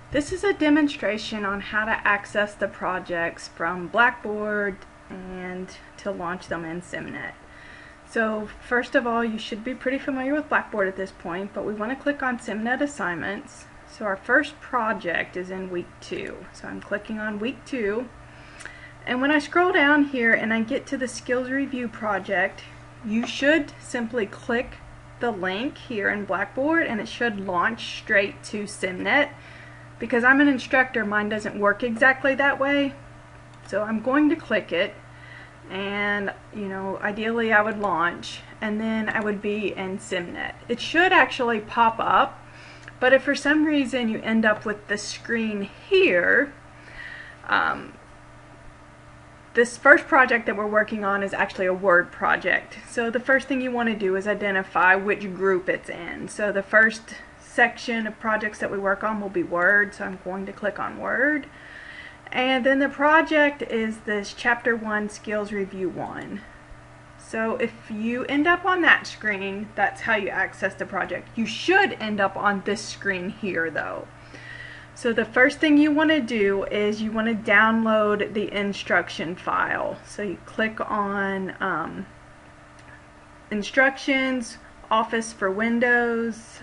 This is a demonstration on how to access the projects from Blackboard and to launch them in SimNet. So first of all, you should be pretty familiar with Blackboard at this point, but we want to click on SimNet assignments. So our first project is in week 2. So I'm clicking on week 2. And when I scroll down here and I get to the skills review project, you should simply click the link here in Blackboard and it should launch straight to SimNet. Because I'm an instructor, mine doesn't work exactly that way. So I'm going to click it, and ideally I would launch, and then I would be in SimNet. It should actually pop up, but if for some reason you end up with the screen here, this first project that we're working on is actually a Word project. So the first thing you want to do is identify which group it's in. So the first section of projects that we work on will be Word, so I'm going to click on Word. And then the project is this Chapter 1 Skills Review 1. So if you end up on that screen, that's how you access the project. You should end up on this screen here though. So the first thing you want to do is you want to download the instruction file. So you click on Instructions, Office for Windows,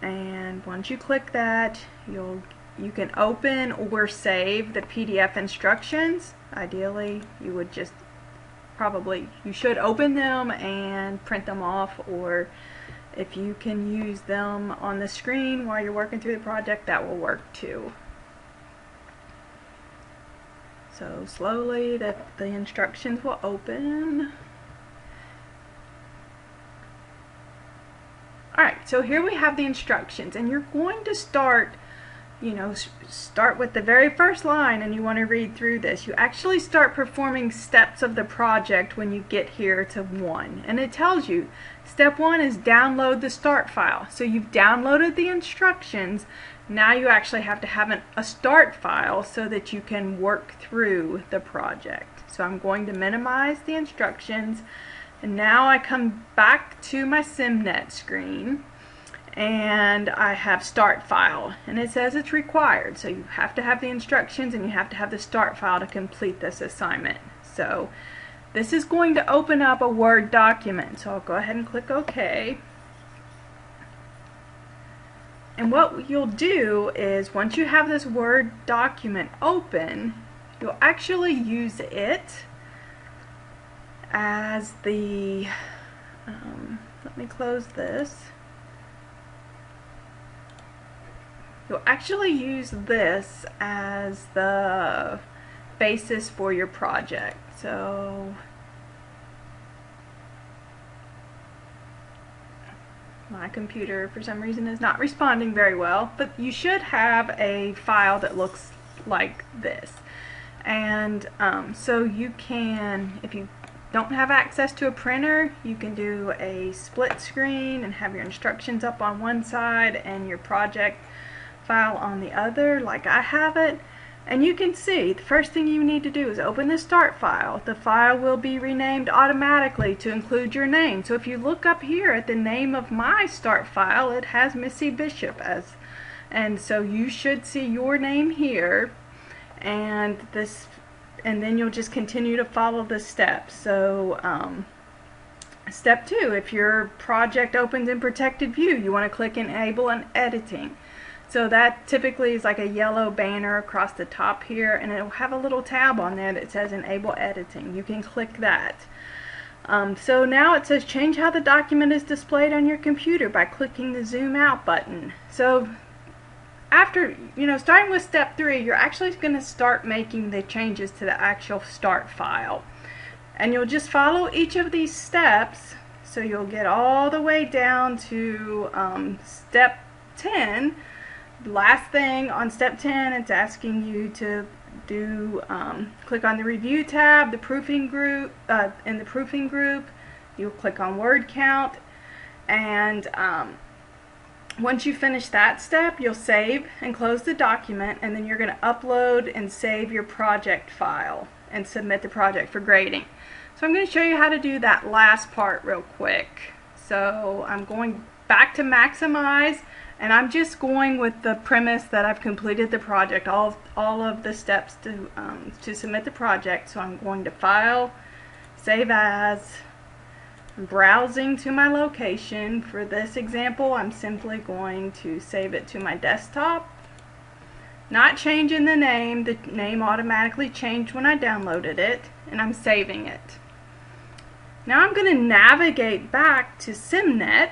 and once you click that, you can open or save the PDF instructions. Ideally, you would just you should open them and print them off, or if you can use them on the screen while you're working through the project, that will work too. So slowly the instructions will open. Alright, so here we have the instructions, and you're going to start with the very first line, and you want to read through this. You actually start performing steps of the project when you get here to 1, and it tells you step 1 is download the start file. So you've downloaded the instructions. Now you actually have to have a start file so that you can work through the project. So I'm going to minimize the instructions. And now I come back to my SimNet screen and I have start file, and it says it's required. So you have to have the instructions and you have to have the start file to complete this assignment. So this is going to open up a Word document. So I'll go ahead and click OK. And what you'll do is once you have this Word document open, you'll actually use it as the, let me close this. You'll actually use this as the basis for your project. So my computer for some reason is not responding very well, but you should have a file that looks like this. And so you can, if you don't have access to a printer, you can do a split screen and have your instructions up on one side and your project file on the other, like I have it. And you can see the first thing you need to do is open the start file. The file will be renamed automatically to include your name. So if you look up here at the name of my start file, it has Missy Bishop as, and so you should see your name here, and then you'll just continue to follow the steps. So step 2, if your project opens in protected view, you want to click enable and editing. So that typically is like a yellow banner across the top here, and it will have a little tab on there that says enable editing. You can click that. So now it says change how the document is displayed on your computer by clicking the zoom out button. So after, starting with step 3, you're actually going to start making the changes to the actual start file. And you'll just follow each of these steps, so you'll get all the way down to step 10. Last thing on step 10, it's asking you to do click on the review tab, the proofing group. In the proofing group, you'll click on word count, and once you finish that step, you'll save and close the document, and then you're going to upload and save your project file and submit the project for grading. So I'm going to show you how to do that last part real quick. So I'm going back to maximize, And I'm just going with the premise that I've completed the project, all of the steps to submit the project. So I'm going to File, Save As, browsing to my location. For this example, I'm simply going to save it to my desktop. Not changing the name automatically changed when I downloaded it, and I'm saving it. Now I'm going to navigate back to SimNet,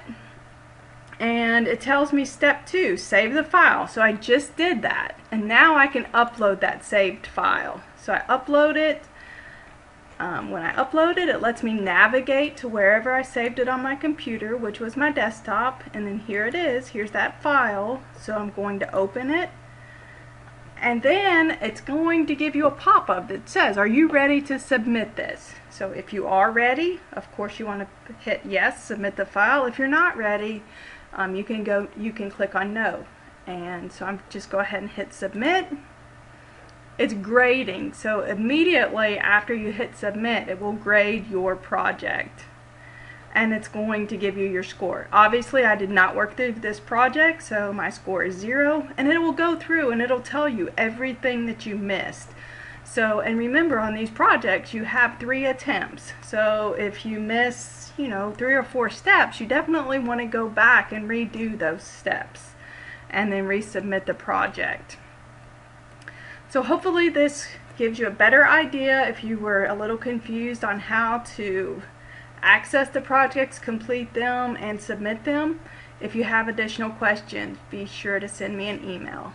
and it tells me step 2, save the file. So I just did that, and now I can upload that saved file. So I upload it. When I upload it, it lets me navigate to wherever I saved it on my computer, which was my desktop, and then here it is. Here's that file. So I'm going to open it, and then it's going to give you a pop-up that says, are you ready to submit this? So if you are ready, of course you want to hit yes, submit the file. If you're not ready, you can click on no. And so I'm just go ahead and hit submit. It's grading, so immediately after you hit submit, it will grade your project, and it's going to give you your score. Obviously I did not work through this project, so my score is 0, and it will go through and it'll tell you everything that you missed. So, and remember, on these projects you have 3 attempts, so if you miss 3 or 4 steps, you definitely want to go back and redo those steps and then resubmit the project. So hopefully this gives you a better idea if you were a little confused on how to access the projects, complete them, and submit them. If you have additional questions, be sure to send me an email.